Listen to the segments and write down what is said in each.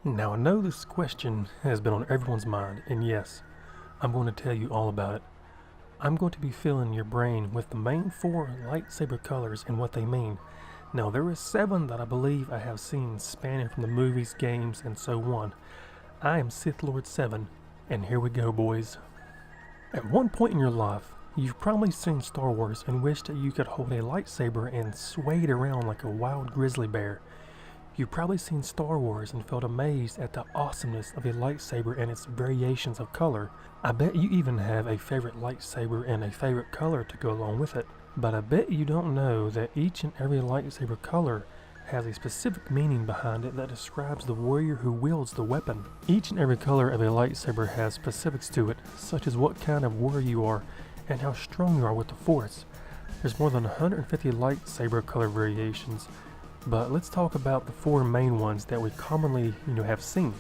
Now I know this question has been on everyone's mind, and yes, I'm going to tell you all about it. I'm going to be filling your brain with the main four lightsaber colors and what they mean. Now there is 7 that I believe I have seen spanning from the movies, games, and so on. I am Sith Lord 7, and here we go, boys. At one point in your life, you've probably seen Star Wars and wished that you could hold a lightsaber and sway it around like a wild grizzly bear. You've probably seen Star Wars and felt amazed at the awesomeness of a lightsaber and its variations of color. I bet you even have a favorite lightsaber and a favorite color to go along with it. But I bet you don't know that each and every lightsaber color has a specific meaning behind it that describes the warrior who wields the weapon. Each and every color of a lightsaber has specifics to it, such as what kind of warrior you are and how strong you are with the Force. There's more than 150 lightsaber color variations. But let's talk about the 4 main ones that we commonly, have seen.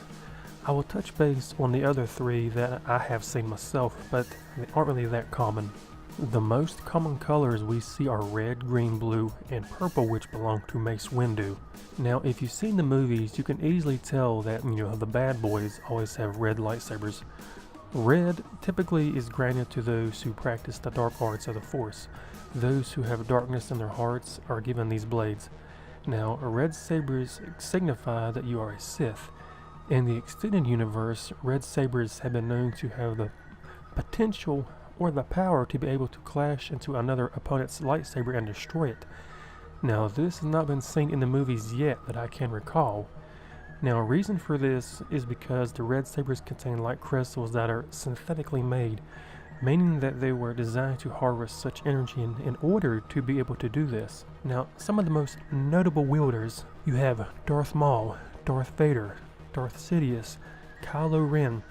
I will touch base on the other 3 that I have seen myself, but they aren't really that common. The most common colors we see are red, green, blue, and purple, which belong to Mace Windu. Now, if you've seen the movies, you can easily tell that, the bad boys always have red lightsabers. Red typically is granted to those who practice the dark arts of the Force. Those who have darkness in their hearts are given these blades. Now, red sabers signify that you are a Sith. In the extended universe, red sabers have been known to have the potential or the power to be able to clash into another opponent's lightsaber and destroy it. Now, this has not been seen in the movies yet that I can recall. Now, a reason for this is because the red sabers contain light crystals that are synthetically made, meaning that they were designed to harvest such energy in order to be able to do this. Now, some of the most notable wielders, you have Darth Maul, Darth Vader, Darth Sidious, Kylo Ren,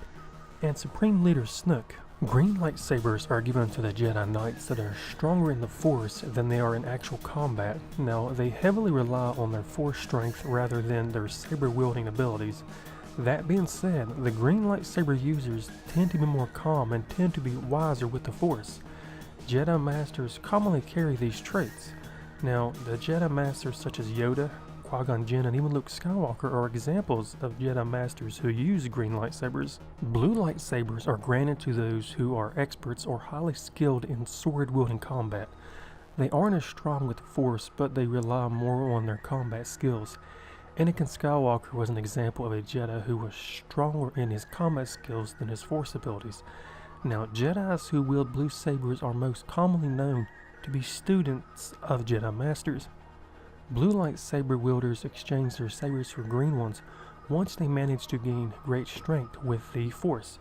and Supreme Leader Snoke. Green lightsabers are given to the Jedi Knights that are stronger in the Force than they are in actual combat. Now, they heavily rely on their Force strength rather than their saber-wielding abilities. That being said, the green lightsaber users tend to be more calm and tend to be wiser with the Force. Jedi Masters commonly carry these traits. Now, the Jedi Masters such as Yoda, Qui-Gon Jinn, and even Luke Skywalker are examples of Jedi Masters who use green lightsabers. Blue lightsabers are granted to those who are experts or highly skilled in sword-wielding combat. They aren't as strong with the Force, but they rely more on their combat skills. Anakin Skywalker was an example of a Jedi who was stronger in his combat skills than his Force abilities. Now, Jedis who wield blue sabers are most commonly known to be students of Jedi Masters. Blue lightsaber wielders exchange their sabers for green ones once they manage to gain great strength with the Force.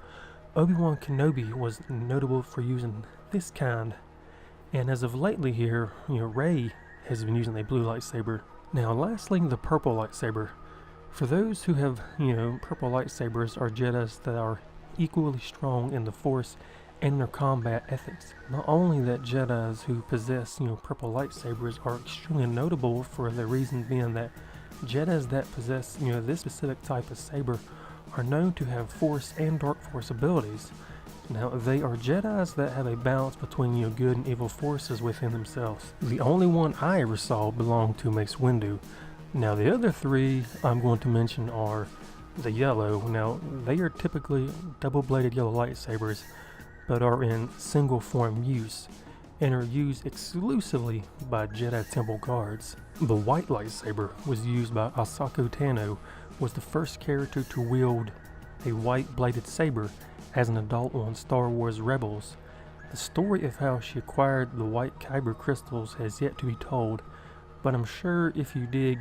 Obi-Wan Kenobi was notable for using this kind, and as of lately here, Rey has been using a blue lightsaber. Now, lastly, the purple lightsaber. For those who have, purple lightsabers are Jedis that are equally strong in the Force and in their combat ethics. Not only that Jedis who possess, purple lightsabers are extremely notable for the reason being that Jedis that possess, this specific type of saber are known to have Force and Dark Force abilities. Now, they are Jedis that have a balance between, good and evil forces within themselves. The only one I ever saw belonged to Mace Windu. Now, the other 3 I'm going to mention are the yellow. Now, they are typically double-bladed yellow lightsabers, but are in single form use, and are used exclusively by Jedi Temple guards. The white lightsaber was used by Ahsoka Tano, was the first character to wield a white-bladed saber as an adult on Star Wars Rebels. The story of how she acquired the white Kyber crystals has yet to be told, but I'm sure if you dig,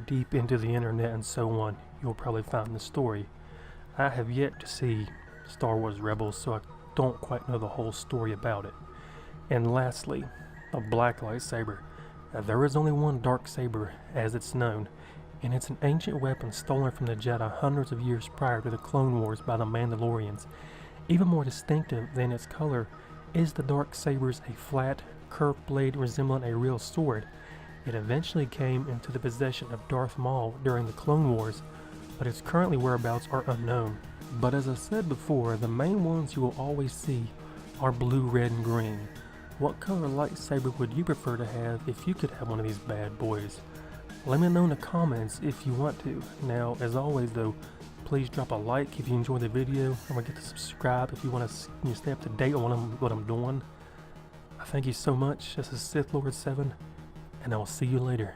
deep into the internet and so on, you'll probably find the story. I have yet to see Star Wars Rebels, so I don't quite know the whole story about it. And lastly, a black lightsaber. Now, there is only one Darksaber as it's known, and it's an ancient weapon stolen from the Jedi hundreds of years prior to the Clone Wars by the Mandalorians. Even more distinctive than its color is the Darksaber's a flat, curved blade resembling a real sword. It eventually came into the possession of Darth Maul during the Clone Wars, but its currently whereabouts are unknown. But as I said before, the main ones you will always see are blue, red, and green. What color lightsaber would you prefer to have if you could have one of these bad boys? Let me know in the comments if you want to. Now, as always though, please drop a like if you enjoyed the video. Don't forget to subscribe if you want to stay up to date on what I'm doing. I thank you so much. This is Sith Lord 7, and I will see you later.